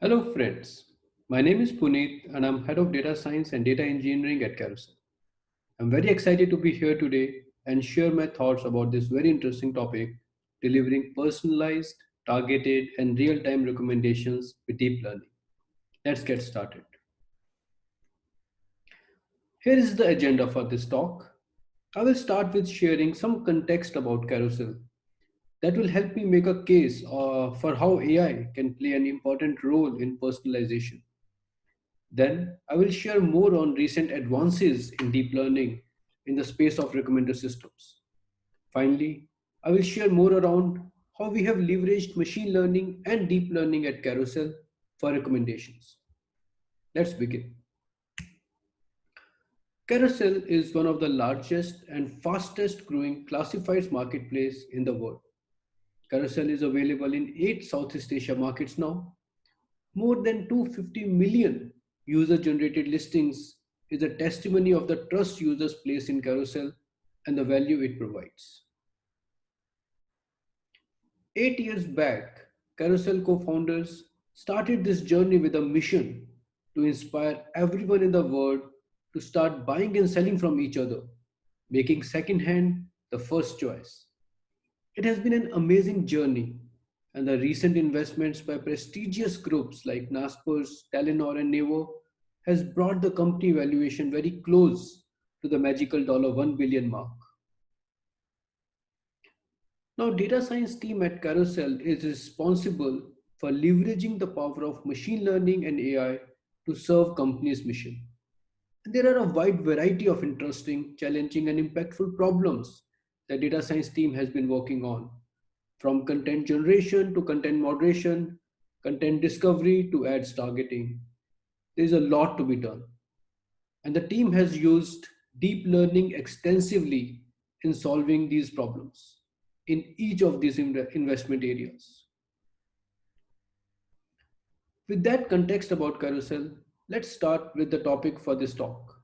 Hello friends, my name is Puneet and I'm head of data science and data engineering at Carousell. I'm very excited to be here today and share my thoughts about this very interesting topic, delivering personalized, targeted and real-time recommendations with deep learning. Let's get started. Here is the agenda for this talk. I will start with sharing some context about Carousel that will help me make a case for how AI can play an important role in personalization. Then I will share more on recent advances in deep learning in the space of recommender systems. Finally, I will share more around how we have leveraged machine learning and deep learning at Carousel for recommendations. Let's begin. Carousel is one of the largest and fastest growing classifieds marketplace in the world. Carousel is available in 8 Southeast Asia markets now. More than 250 million user generated listings is a testimony of the trust users place in Carousel and the value it provides. 8 years back, Carousel co founders started this journey with a mission to inspire everyone in the world to start buying and selling from each other, making secondhand the first choice. It has been an amazing journey, and the recent investments by prestigious groups like Naspers, Telenor, and Nevo has brought the company valuation very close to the magical $1 billion mark. Now, data science team at Carousel is responsible for leveraging the power of machine learning and AI to serve companies' mission. And there are a wide variety of interesting, challenging, and impactful problems the data science team has been working on, from content generation to content moderation, content discovery to ads targeting. There is a lot to be done. And the team has used deep learning extensively in solving these problems in each of these investment areas. With that context about Carousel, let's start with the topic for this talk.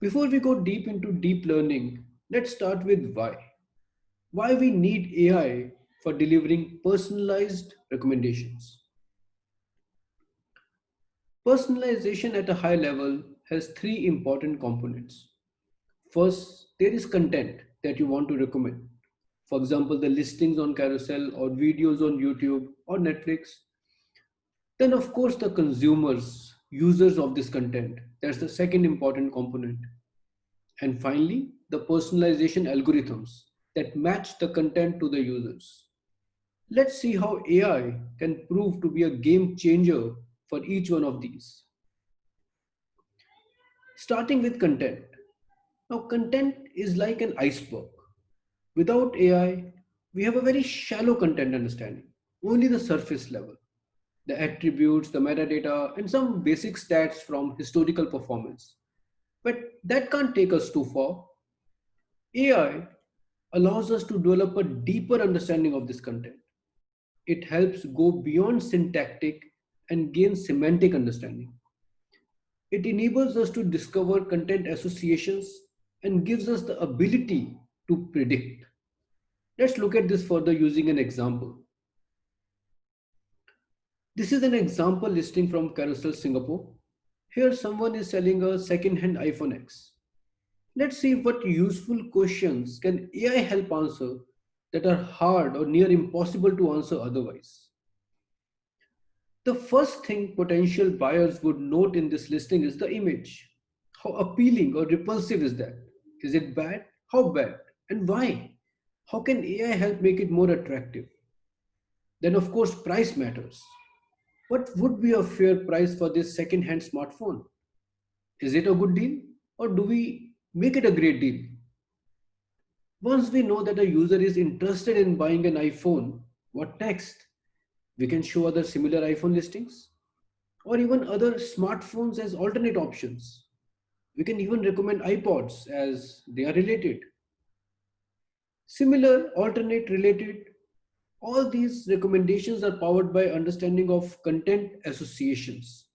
Before we go deep into deep learning, let's start with why. Why we need AI for delivering personalized recommendations. Personalization at a high level has three important components. First, there is content that you want to recommend. For example, the listings on Carousel or videos on YouTube or Netflix. Then, of course, the consumers, users of this content. That's the second important component. And finally, the personalization algorithms that match the content to the users. Let's see how AI can prove to be a game changer for each one of these. Starting with content. Now, content is like an iceberg. Without AI, we have a very shallow content understanding, only the surface level, the attributes, the metadata, and some basic stats from historical performance. But that can't take us too far. AI allows us to develop a deeper understanding of this content. It helps go beyond syntactic and gain semantic understanding. It enables us to discover content associations and gives us the ability to predict. Let's look at this further using an example. This is an example listing from Carousel Singapore. Here someone is selling a second-hand iPhone X. Let's see what useful questions can AI help answer that are hard or near impossible to answer otherwise. The first thing potential buyers would note in this listing is the image. How appealing or repulsive is that? Is it bad? How bad? And why? How can AI help make it more attractive? Then, of course, price matters. What would be a fair price for this second hand smartphone? Is it a good deal? Or do we make it a great deal? Once we know that a user is interested in buying an iPhone, what next? We can show other similar iPhone listings or even other smartphones as alternate options. We can even recommend iPods as they are related. Similar, alternate, related, all these recommendations are powered by understanding of content associations.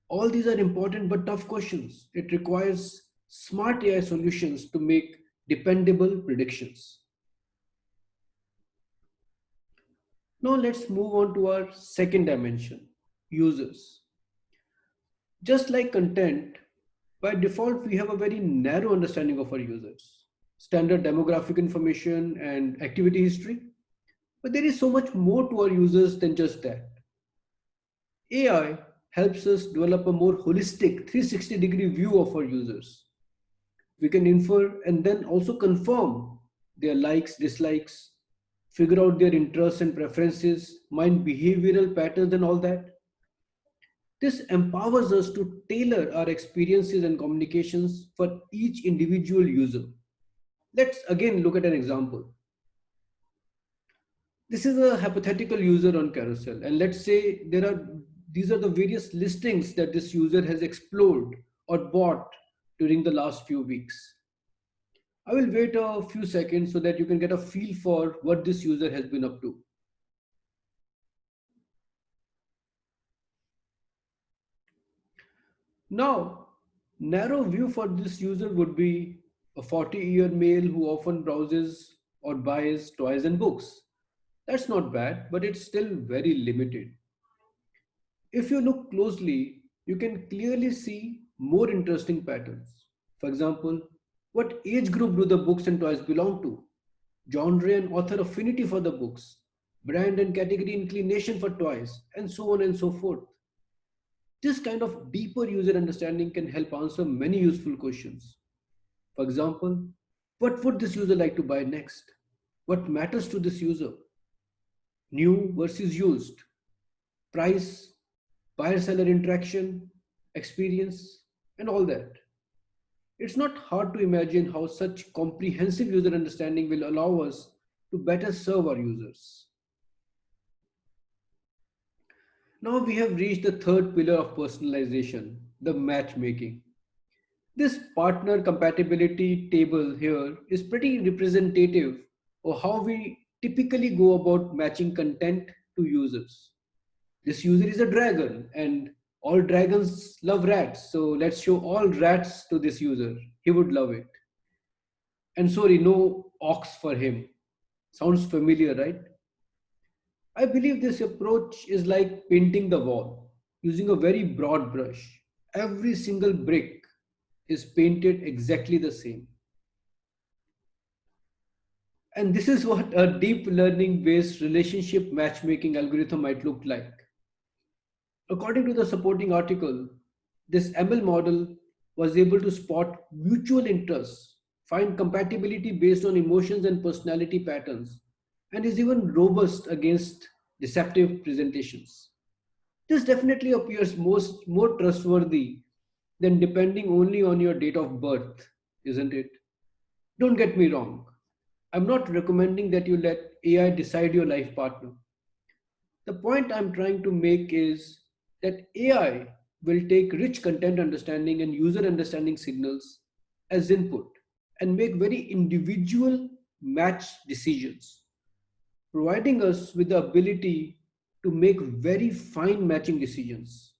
All these are important but tough questions. It requires smart AI solutions to make dependable predictions. Now let's move on to our second dimension. users. Just like content, by default, we have a very narrow understanding of our users, standard demographic information and activity history. But there is so much more to our users than just that. AI helps us develop a more holistic 360-degree view of our users. We can infer and then also confirm their likes, dislikes, figure out their interests and preferences, mind behavioral patterns, and all that. This empowers us to tailor our experiences and communications for each individual user. Let's again look at an example. This is a hypothetical user on Carousel, and let's say these are the various listings that this user has explored or bought during the last few weeks. I will wait a few seconds so that you can get a feel for what this user has been up to. Now, narrow view for this user would be a 40-year male who often browses or buys toys and books. That's not bad, but it's still very limited. If you look closely, you can clearly see more interesting patterns. For example, what age group do the books and toys belong to? Genre and author affinity for the books, brand and category inclination for toys, and so on and so forth. This kind of deeper user understanding can help answer many useful questions. For example, what would this user like to buy next? What matters to this user? New versus used, price, buyer seller interaction, experience, and all that. It's not hard to imagine how such comprehensive user understanding will allow us to better serve our users. Now we have reached the third pillar of personalization, the matchmaking. This partner compatibility table here is pretty representative of how we typically go about matching content to users. This user is a dragon and all dragons love rats. So let's show all rats to this user. He would love it. And sorry, no ox for him. Sounds familiar, right? I believe this approach is like painting the wall using a very broad brush. Every single brick is painted exactly the same. And this is what a deep learning based relationship matchmaking algorithm might look like. According to the supporting article, this ML model was able to spot mutual interests, find compatibility based on emotions and personality patterns, and is even robust against deceptive presentations. This definitely appears more trustworthy than depending only on your date of birth, isn't it? Don't get me wrong. I'm not recommending that you let AI decide your life partner. The point I'm trying to make is that AI will take rich content understanding and user understanding signals as input and make very individual match decisions, providing us with the ability to make very fine matching decisions.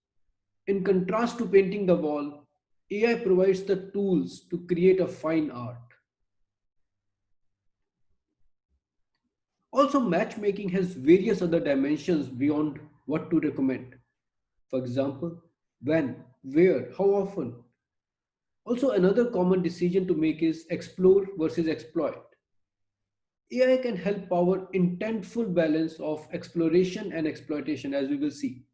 In contrast to painting the wall, AI provides the tools to create a fine art. Also, matchmaking has various other dimensions beyond what to recommend. For example, when, where, how often. Also, another common decision to make is explore versus exploit. AI can help power intentful balance of exploration and exploitation, as we will see.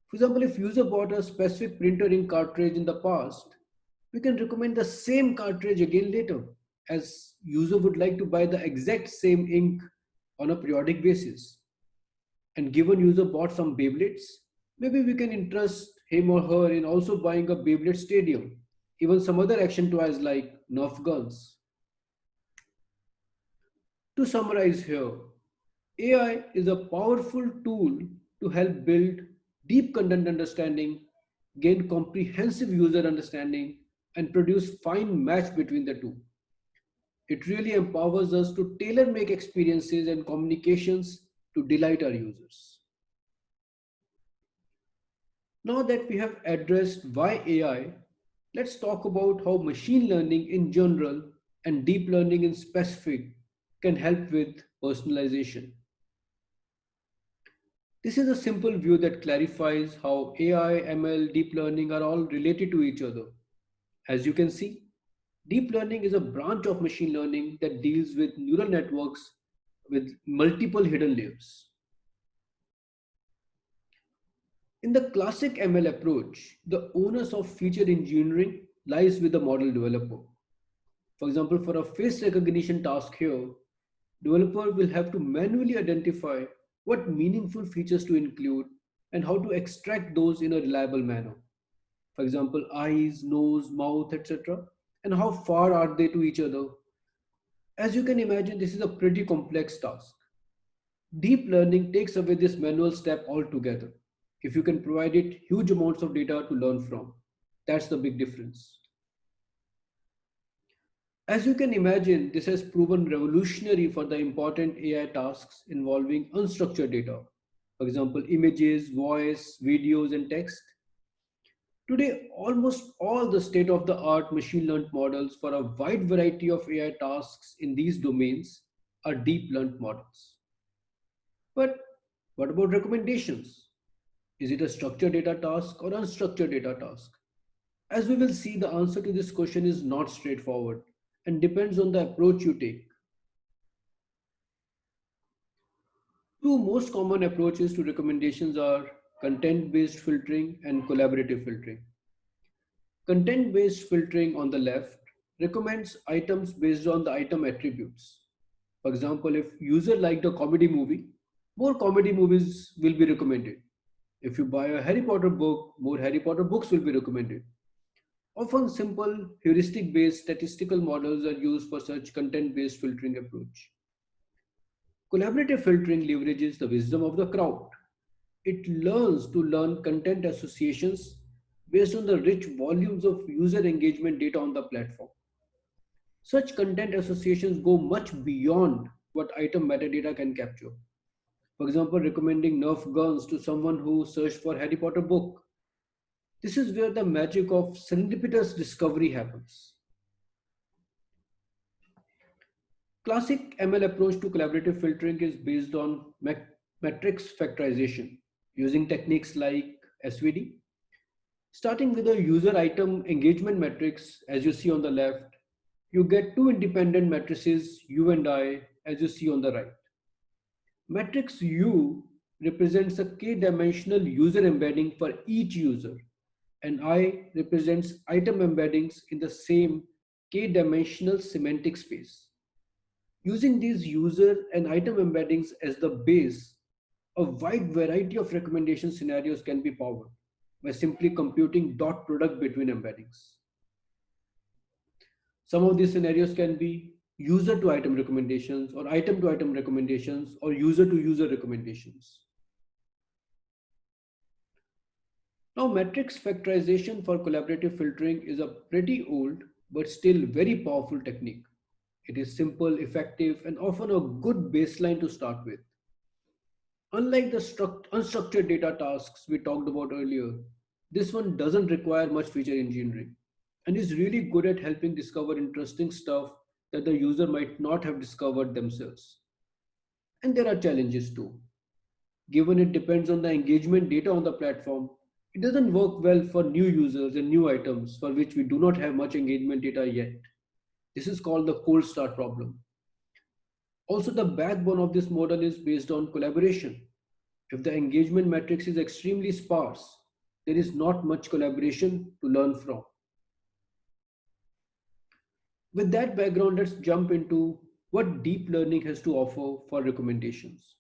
For example, if user bought a specific printer ink cartridge in the past, we can recommend the same cartridge again later, as user would like to buy the exact same ink on a periodic basis. And given user bought some Beyblades, maybe we can interest him or her in also buying a Beyblade stadium, even some other action toys like Nerf guns. To summarize here, AI is a powerful tool to help build deep content understanding, gain comprehensive user understanding, and produce fine match between the two. It really empowers us to tailor make experiences and communications to delight our users. Now that we have addressed why AI, let's talk about how machine learning in general and deep learning in specific can help with personalization. This is a simple view that clarifies how AI, ML, deep learning are all related to each other. As you can see, deep learning is a branch of machine learning that deals with neural networks with multiple hidden layers. In the classic ML approach, the onus of feature engineering lies with the model developer. For example, for a face recognition task here, developer will have to manually identify what meaningful features to include and how to extract those in a reliable manner. For example, eyes, nose, mouth, etc. And how far are they to each other? As you can imagine, this is a pretty complex task. Deep learning takes away this manual step altogether. If you can provide it huge amounts of data to learn from, that's the big difference. As you can imagine, this has proven revolutionary for the important AI tasks involving unstructured data. For example, images, voice, videos, and text. Today, almost all the state of the art machine learned models for a wide variety of AI tasks in these domains are deep learned models. But what about recommendations? Is it a structured data task or unstructured data task? As we will see, the answer to this question is not straightforward and depends on the approach you take. Two most common approaches to recommendations are content based filtering and collaborative filtering. Content based filtering on the left recommends items based on the item attributes. For example, if user liked a comedy movie, more comedy movies will be recommended. If you buy a Harry Potter book, more Harry Potter books will be recommended. Often simple heuristic based statistical models are used for such content based filtering approach. Collaborative filtering leverages the wisdom of the crowd. It learns to learn content associations based on the rich volumes of user engagement data on the platform. Such content associations go much beyond what item metadata can capture. For example, recommending Nerf guns to someone who searched for Harry Potter book. This is where the magic of serendipitous discovery happens. Classic ML approach to collaborative filtering is based on matrix factorization using techniques like SVD. Starting with a user item engagement matrix, as you see on the left, you get two independent matrices, U and I, as you see on the right. Matrix U represents a k-dimensional user embedding for each user, and I represents item embeddings in the same k-dimensional semantic space. Using these user and item embeddings as the base, a wide variety of recommendation scenarios can be powered by simply computing dot product between embeddings. Some of these scenarios can be user to item recommendations or item to item recommendations or user to user recommendations. Now, matrix factorization for collaborative filtering is a pretty old but still very powerful technique. It is simple, effective, and often a good baseline to start with. Unlike the unstructured data tasks we talked about earlier, this one doesn't require much feature engineering and is really good at helping discover interesting stuff that the user might not have discovered themselves. And there are challenges too. Given it depends on the engagement data on the platform, it doesn't work well for new users and new items for which we do not have much engagement data yet. This is called the cold start problem. Also, the backbone of this model is based on collaboration. If the engagement matrix is extremely sparse, there is not much collaboration to learn from. With that background, let's jump into what deep learning has to offer for recommendations.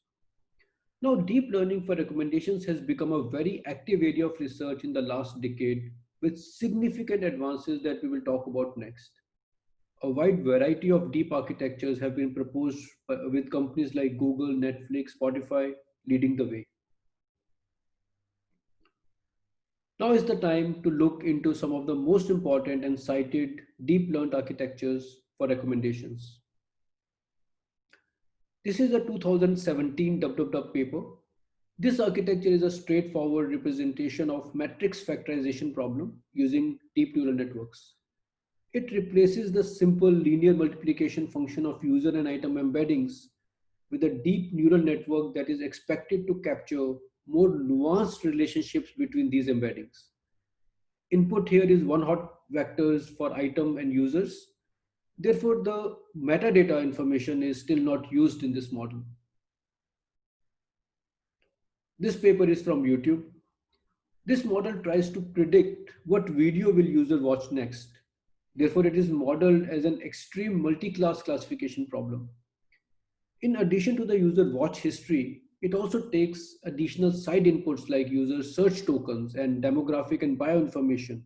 Now, deep learning for recommendations has become a very active area of research in the last decade with significant advances that we will talk about next. A wide variety of deep architectures have been proposed with companies like Google, Netflix, Spotify leading the way. Now is the time to look into some of the most important and cited deep learned architectures for recommendations. This is a 2017 WWW paper. This architecture is a straightforward representation of matrix factorization problem using deep neural networks. It replaces the simple linear multiplication function of user and item embeddings with a deep neural network that is expected to capture more nuanced relationships between these embeddings. Input here is one hot vectors for item and users. Therefore, the metadata information is still not used in this model. This paper is from YouTube. This model tries to predict what video will user watch next. Therefore, it is modeled as an extreme multi-class classification problem. In addition to the user watch history, it also takes additional side inputs like user search tokens and demographic and bioinformation.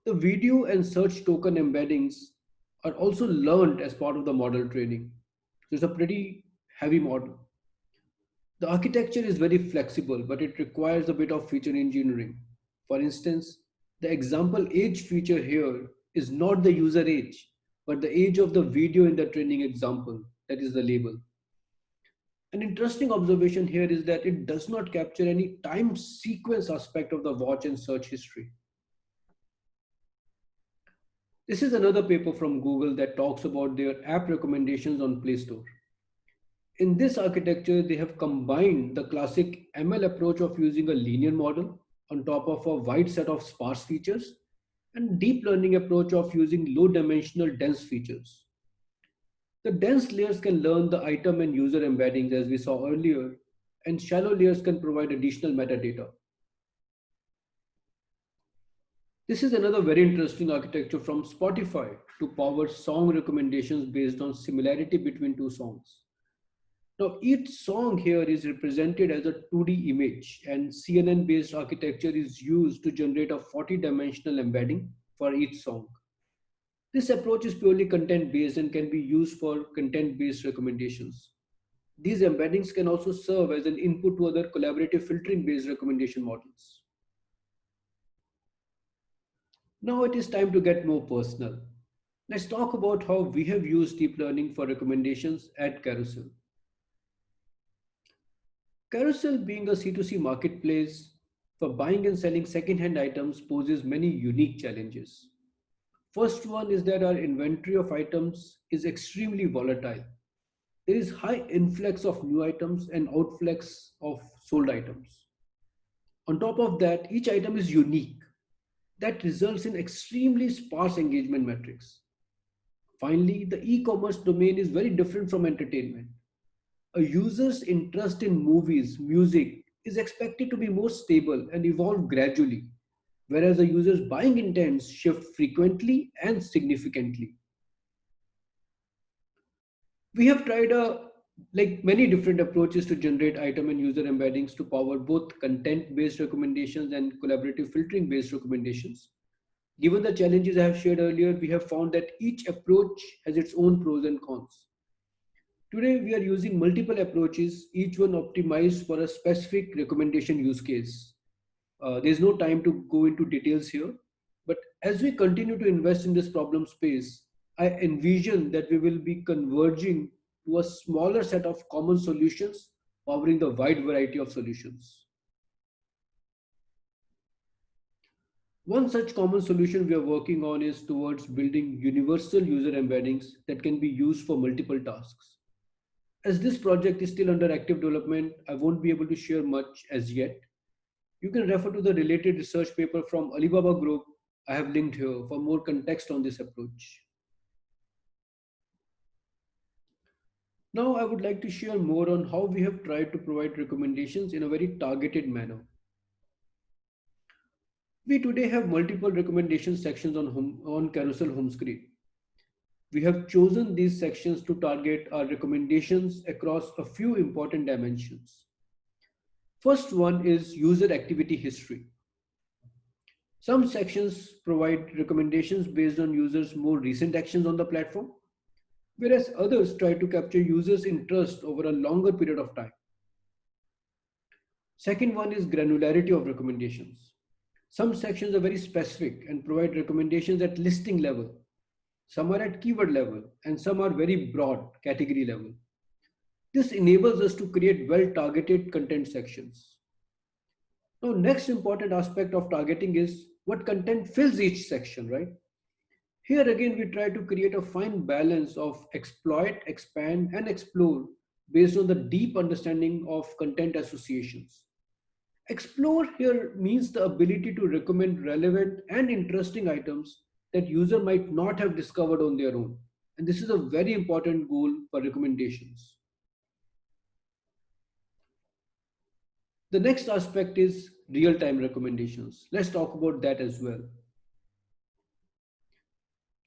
The video and search token embeddings are also learned as part of the model training. So it's a pretty heavy model. The architecture is very flexible, but it requires a bit of feature engineering. For instance, the example age feature here is not the user age, but the age of the video in the training example, that is the label. An interesting observation here is that it does not capture any time sequence aspect of the watch and search history. This is another paper from Google that talks about their app recommendations on Play Store. In this architecture, they have combined the classic ML approach of using a linear model on top of a wide set of sparse features and deep learning approach of using low dimensional dense features. The dense layers can learn the item and user embeddings as we saw earlier, and shallow layers can provide additional metadata. This is another very interesting architecture from Spotify to power song recommendations based on similarity between two songs. Now, each song here is represented as a 2D image, and CNN based architecture is used to generate a 40-dimensional embedding for each song. This approach is purely content based and can be used for content based recommendations. These embeddings can also serve as an input to other collaborative filtering based recommendation models. Now it is time to get more personal. Let's talk about how we have used deep learning for recommendations at Carousell. Carousell, being a C2C marketplace for buying and selling second-hand items, poses many unique challenges. First one is that our inventory of items is extremely volatile. There is high influx of new items and outflux of sold items. On top of that, each item is unique. That results in extremely sparse engagement metrics. Finally, the e-commerce domain is very different from entertainment. A user's interest in movies, music is expected to be more stable and evolve gradually, whereas a user's buying intents shift frequently and significantly. We have tried many different approaches to generate item and user embeddings to power both content-based recommendations and collaborative filtering-based recommendations. Given the challenges I have shared earlier, we have found that each approach has its own pros and cons. Today, we are using multiple approaches, each one optimized for a specific recommendation use case. There's no time to go into details here, but as we continue to invest in this problem space, I envision that we will be converging to a smaller set of common solutions powering the wide variety of solutions. One such common solution we are working on is towards building universal user embeddings that can be used for multiple tasks. As this project is still under active development, I won't be able to share much as yet. You can refer to the related research paper from Alibaba Group I have linked here for more context on this approach. Now I would like to share more on how we have tried to provide recommendations in a very targeted manner. We today have multiple recommendation sections on Carousel home screen. We have chosen these sections to target our recommendations across a few important dimensions. First one is user activity history. Some sections provide recommendations based on users' more recent actions on the platform, whereas others try to capture users' interest over a longer period of time. Second one is granularity of recommendations. Some sections are very specific and provide recommendations at listing level. Some are at keyword level and some are very broad category level. This enables us to create well-targeted content sections. Now, next important aspect of targeting is what content fills each section, right? Here again, we try to create a fine balance of exploit, expand, and explore based on the deep understanding of content associations. Explore here means the ability to recommend relevant and interesting items that user might not have discovered on their own. And this is a very important goal for recommendations. The next aspect is real-time recommendations. Let's talk about that as well.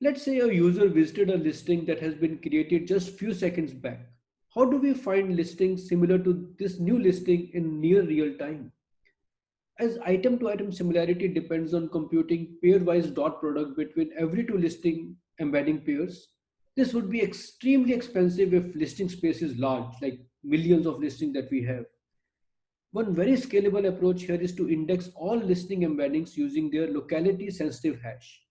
Let's say a user visited a listing that has been created just few seconds back. How do we find listings similar to this new listing in near real time? As item to item similarity depends on computing pairwise dot product between every two listing embedding pairs, this would be extremely expensive if listing space is large, like millions of listings that we have. One very scalable approach here is to index all listing embeddings using their locality sensitive hash.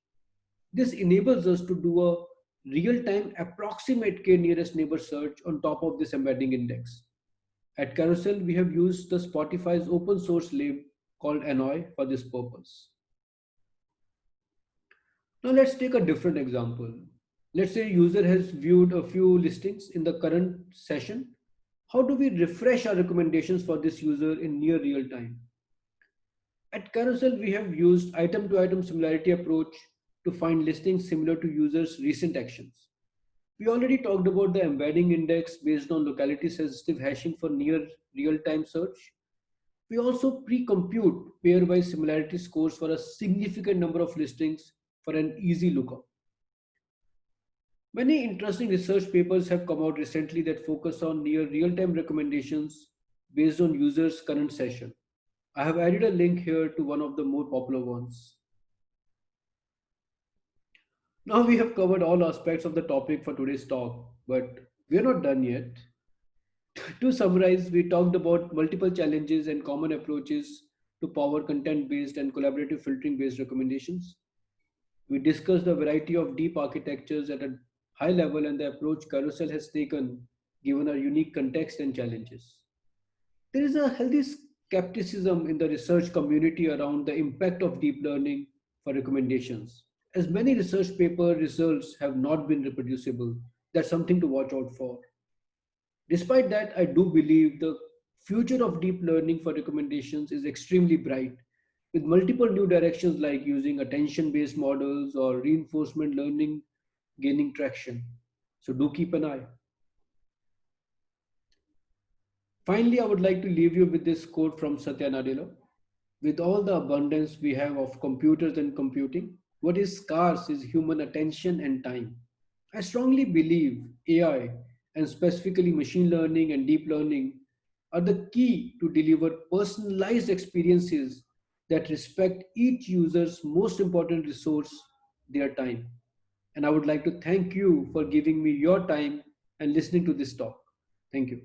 This enables us to do a real-time approximate k nearest neighbor search on top of this embedding index. At Carousell, we have used the Spotify's open source lib called Annoy for this purpose. Now let's take a different example. Let's say a user has viewed a few listings in the current session. How do we refresh our recommendations for this user in near real time? At Carousell, we have used item to item similarity approach to find listings similar to users' recent actions. We already talked about the embedding index based on locality sensitive hashing for near real time search. We also pre-compute pairwise similarity scores for a significant number of listings for an easy lookup. Many interesting research papers have come out recently that focus on near real-time recommendations based on users' current session. I have added a link here to one of the more popular ones. Now we have covered all aspects of the topic for today's talk, but we are not done yet. To summarize, we talked about multiple challenges and common approaches to power content-based and collaborative filtering-based recommendations. We discussed the variety of deep architectures at a high level and the approach Carousel has taken given our unique context and challenges. There is a healthy skepticism in the research community around the impact of deep learning for recommendations. As many research paper results have not been reproducible, that's something to watch out for. Despite that, I do believe the future of deep learning for recommendations is extremely bright, with multiple new directions like using attention based models or reinforcement learning gaining traction. So, do keep an eye. Finally, I would like to leave you with this quote from Satya Nadella. With all the abundance we have of computers and computing, what is scarce is human attention and time. I strongly believe AI, and specifically machine learning and deep learning, are the key to deliver personalized experiences that respect each user's most important resource, their time. And I would like to thank you for giving me your time and listening to this talk. Thank you.